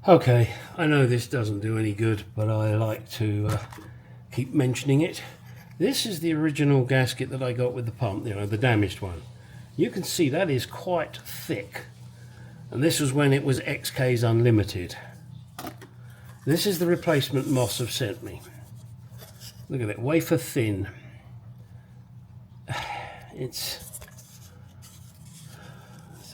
Okay, I know this doesn't do any good, but I like to keep mentioning it. This is the original gasket that I got with the pump, you know, the damaged one. You can see that is quite thick. And this was when it was XK's Unlimited. This is the replacement Moss have sent me. Look at it, wafer thin. It's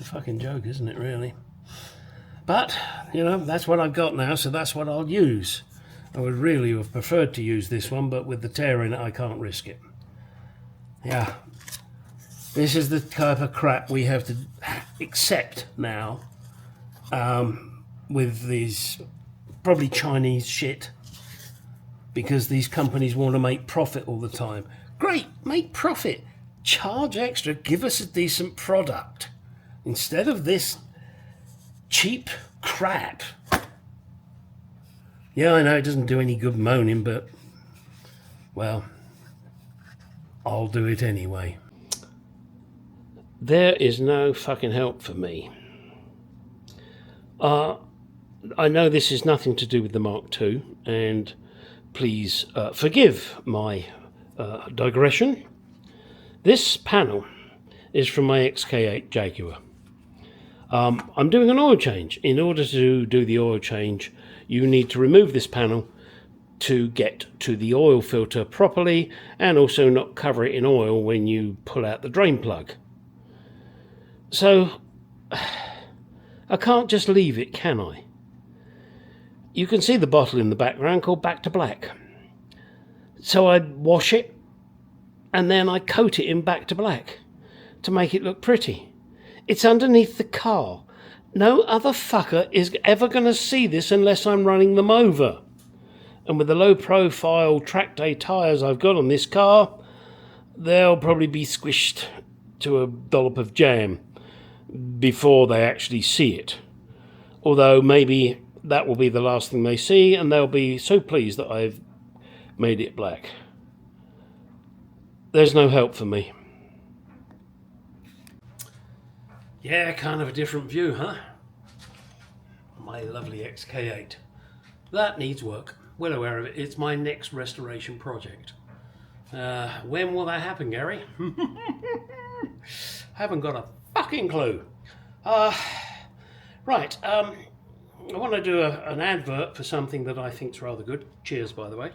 a fucking joke, isn't it, really? But, you know, that's what I've got now, so that's what I'll use. I would really have preferred to use this one, but with the tear in it, I can't risk it. Yeah. This is the type of crap we have to accept now with these probably Chinese shit, because these companies want to make profit all the time. Great, make profit. Charge extra, give us a decent product. Instead of this cheap crap. Yeah, I know it doesn't do any good moaning, but, well, I'll do it anyway. There is no fucking help for me. I know this is nothing to do with the Mark II, and please forgive my digression. This panel is from my XK8 Jaguar. I'm doing an oil change. In order to do the oil change, you need to remove this panel to get to the oil filter properly, and also not cover it in oil when you pull out the drain plug. So, I can't just leave it, can I? You can see the bottle in the background called Back to Black. So I wash it, and then I coat it in Back to Black to make it look pretty. It's underneath the car. No other fucker is ever going to see this unless I'm running them over. And with the low profile track day tyres I've got on this car, they'll probably be squished to a dollop of jam before they actually see it. Although maybe that will be the last thing they see, and they'll be so pleased that I've made it black. There's no help for me. Yeah, kind of a different view, huh? My lovely XK8. That needs work. Well aware of it. It's my next restoration project. When will that happen, Gary? Haven't got a fucking clue. Right, I want to do an advert for something that I think's rather good. Cheers, by the way.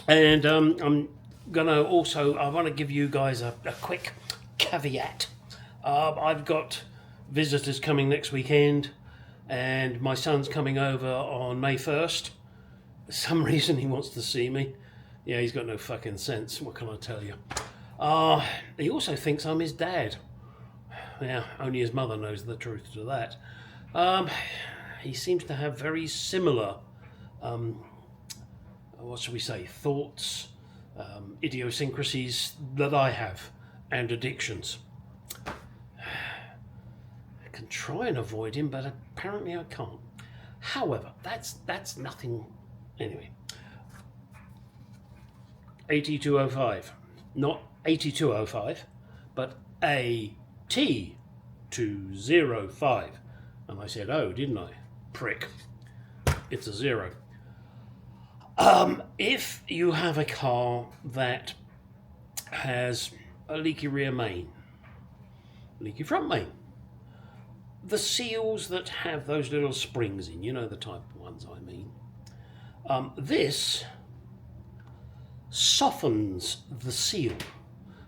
And I'm gonna also, I want to give you guys a quick caveat. I've got visitors coming next weekend, and my son's coming over on May 1st. For some reason he wants to see me. Yeah, he's got no fucking sense, what can I tell you? He also thinks I'm his dad. Yeah, only his mother knows the truth to that. He seems to have very similar, what shall we say, thoughts, idiosyncrasies that I have, and addictions. I can try and avoid him, but apparently I can't. However, that's nothing. Anyway, 8205, not 8205, but AT205. And I said, oh, didn't I? Prick. It's a 0. If you have a car that has a leaky rear main, leaky front main, the seals that have those little springs in, you know the type of ones I mean, this softens the seal,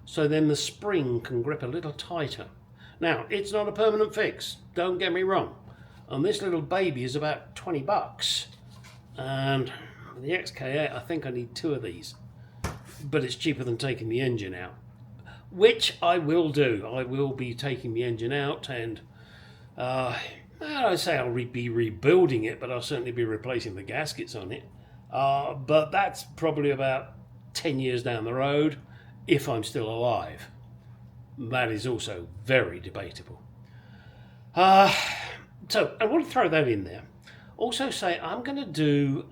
so then the spring can grip a little tighter. Now, it's not a permanent fix, don't get me wrong, and this little baby is about 20 bucks, and with the XK8 I think I need 2 of these, but it's cheaper than taking the engine out, which I will do. I will be taking the engine out, and I don't say I'll be rebuilding it, but I'll certainly be replacing the gaskets on it, but that's probably about 10 years down the road, if I'm still alive. That is also very debatable. So I want to throw that in there. Also say I'm going to do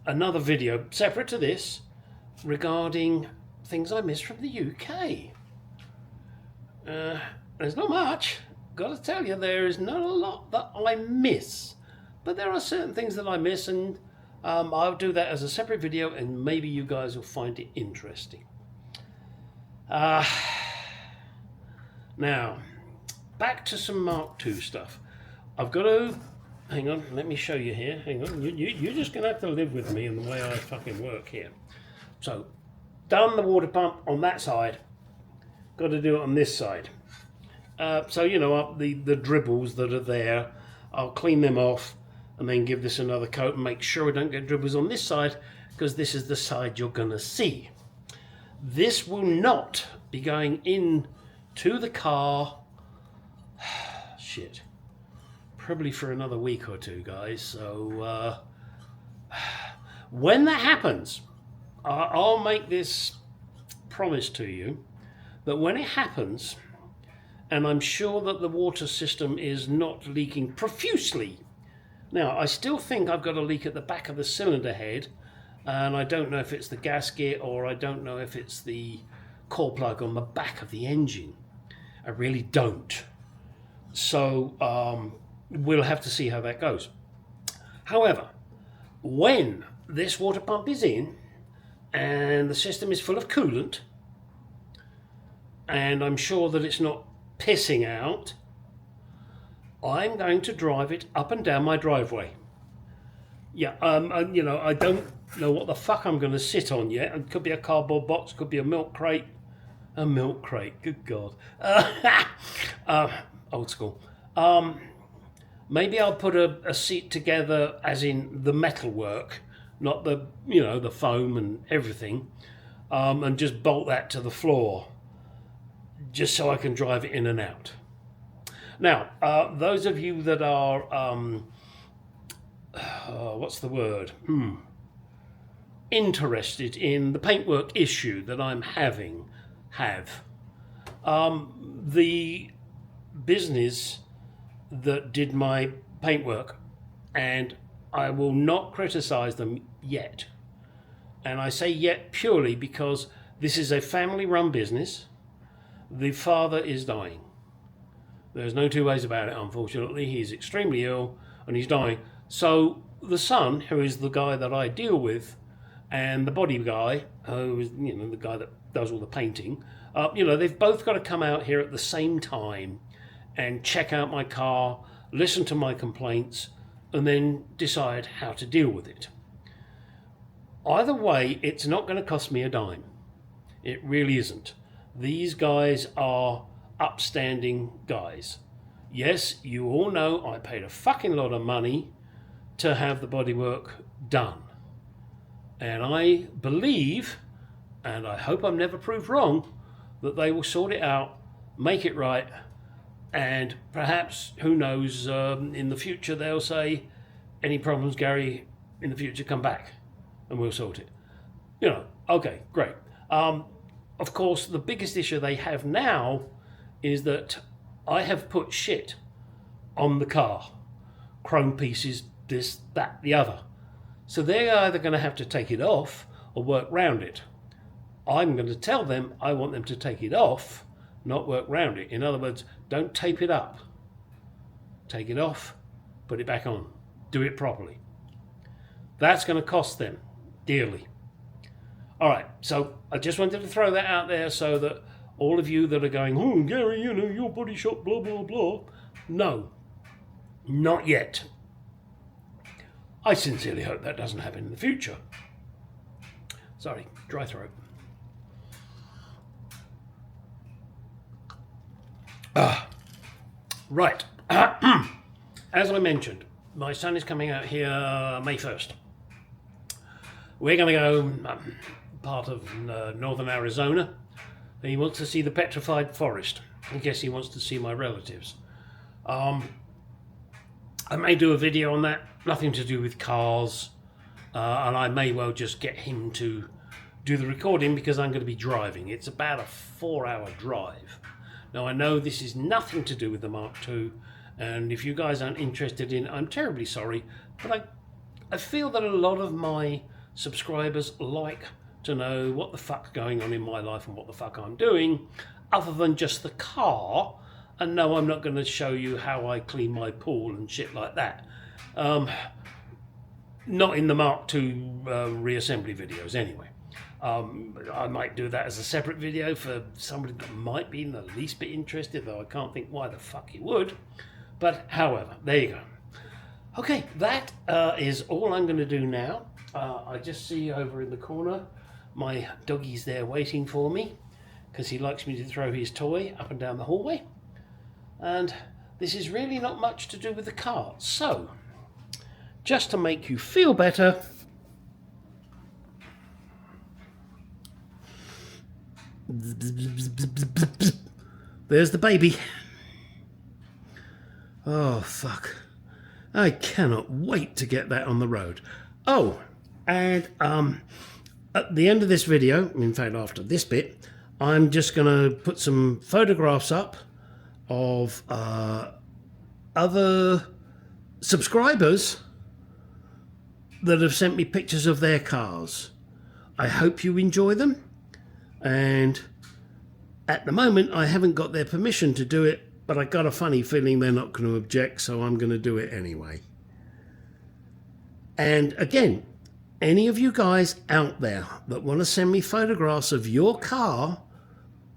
another video separate to this regarding things I missed from the UK. There's not much. gotta tell you, there is not a lot that I miss, but there are certain things that I miss, and I'll do that as a separate video, and maybe you guys will find it interesting. Now, back to some Mark II stuff. I've got to, hang on, let me show you here. Hang on, you're just going to have to live with me and the way I fucking work here. So, done the water pump on that side, got to do it on this side. So, you know, the dribbles that are there, I'll clean them off and then give this another coat and make sure I don't get dribbles on this side, because this is the side you're going to see. This will not be going in to the car, shit, probably for another week or two, guys. So when that happens, I'll make this promise to you that when it happens, and I'm sure that the water system is not leaking profusely. Now, I still think I've got a leak at the back of the cylinder head, and I don't know if it's the gasket or I don't know if it's the core plug on the back of the engine. I really don't. So we'll have to see how that goes. However, when this water pump is in and the system is full of coolant, and I'm sure that it's not pissing out, I'm going to drive it up and down my driveway. Yeah, you know, I don't know what the fuck I'm going to sit on yet. It could be a cardboard box, could be a milk crate. A milk crate, good God. Old school. Maybe I'll put a seat together, as in the metalwork, not the, you know, the foam and everything, and just bolt that to the floor, just so I can drive it in and out. Now, those of you that are, what's the word? Interested in the paintwork issue that I'm having, the business that did my paintwork, and I will not criticize them yet. And I say yet purely because this is a family-run business. The father is dying. There's no two ways about it, unfortunately. He's extremely ill and he's dying. So the son, who is the guy that I deal with, and the body guy, who is, you know, the guy that does all the painting, you know, they've both got to come out here at the same time and check out my car, listen to my complaints, and then decide how to deal with it. Either way, it's not going to cost me a dime. It really isn't. These guys are upstanding guys. Yes, you all know I paid a fucking lot of money to have the bodywork done. And I believe, and I hope I'm never proved wrong, that they will sort it out, make it right, and perhaps, who knows, in the future they'll say, any problems, Gary, in the future, come back and we'll sort it. You know, okay, great. Of course, the biggest issue they have now is that I have put shit on the car. Chrome pieces, this, that, the other. So they're either going to have to take it off or work round it. I'm going to tell them I want them to take it off, not work round it. In other words, don't tape it up. Take it off, put it back on. Do it properly. That's going to cost them dearly. All right, so I just wanted to throw that out there so that all of you that are going, oh, Gary, you know, your body shop, blah, blah, blah. No, not yet. I sincerely hope that doesn't happen in the future. Sorry, dry throat. Right. As I mentioned, my son is coming out here May 1st. We're going to go part of northern Arizona. He wants to see the petrified forest. I guess he wants to see my relatives. I may do a video on that, nothing to do with cars, and I may well just get him to do the recording because I'm going to be driving. It's about a 4-hour drive. Now, I know this is nothing to do with the Mark II, and if you guys aren't interested in, I'm terribly sorry, but I feel that a lot of my subscribers like to know what the fuck's going on in my life and what the fuck I'm doing, other than just the car, And no, I'm not going to show you how I clean my pool and shit like that. Not in the Mark II reassembly videos anyway. I might do that as a separate video for somebody that might be in the least bit interested, though I can't think why the fuck you would. But however, there you go. Okay, that is all I'm going to do now. I just see over in the corner my doggy's there waiting for me because he likes me to throw his toy up and down the hallway. And this is really not much to do with the car. So, just to make you feel better, there's the baby. Oh, fuck. I cannot wait to get that on the road. Oh, and at the end of this video, in fact after this bit, I'm just going to put some photographs up of other subscribers that have sent me pictures of their cars. I hope you enjoy them, and at the moment I haven't got their permission to do it, but I got a funny feeling they're not going to object, so I'm going to do it anyway. And again, any of you guys out there that want to send me photographs of your car,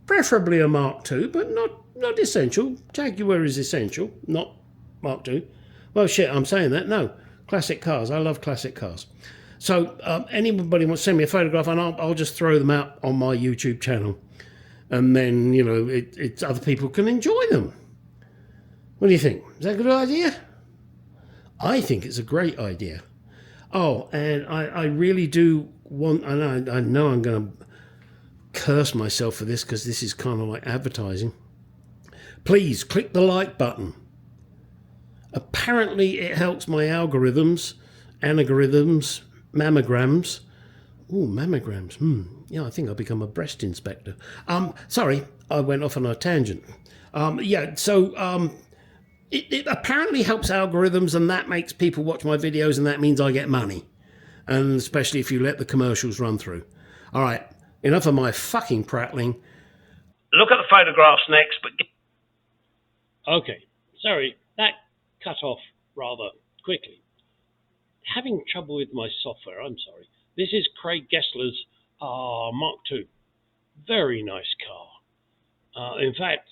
preferably a Mark II, but not essential. Jaguar is essential, not Mark II. Well, shit, I'm saying that. No, classic cars. I love classic cars. So anybody wants to send me a photograph, and I'll just throw them out on my YouTube channel. And then, you know, it's other people can enjoy them. What do you think? Is that a good idea? I think it's a great idea. Oh, and I really do want, I know I'm going to curse myself for this because this is kind of like advertising. Please click the like button. Apparently it helps my algorithms, anagrams, mammograms. Oh, mammograms. Yeah, I think I'll become a breast inspector. Sorry, I went off on a tangent. It apparently helps algorithms, and that makes people watch my videos, and that means I get money. And especially if you let the commercials run through. All right, enough of my fucking prattling. Look at the photographs next, but... Okay, sorry, that cut off rather quickly. Having trouble with my software, I'm sorry. This is Craig Gessler's Mark II. Very nice car. In fact,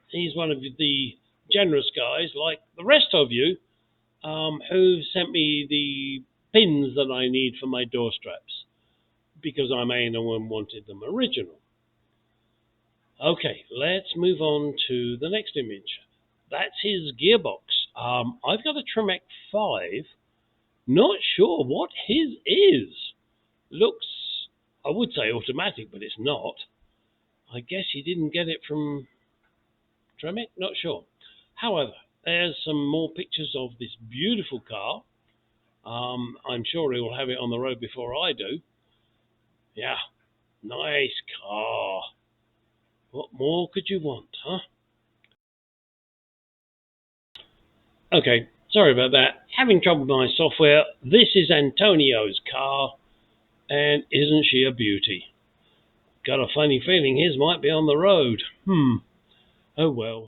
he's one of the generous guys, like the rest of you, who sent me the pins that I need for my door straps, because I'm anal and wanted them original. Okay, let's move on to the next image. That's his gearbox. I've got a Tremec 5. Not sure what his is. Looks, I would say automatic, but it's not. I guess he didn't get it from Tremec, not sure. However, there's some more pictures of this beautiful car. I'm sure he will have it on the road before I do. Yeah, nice car. What more could you want, huh? Okay, sorry about that. Having trouble with my software. This is Antonio's car, and isn't she a beauty? Got a funny feeling his might be on the road. Oh well.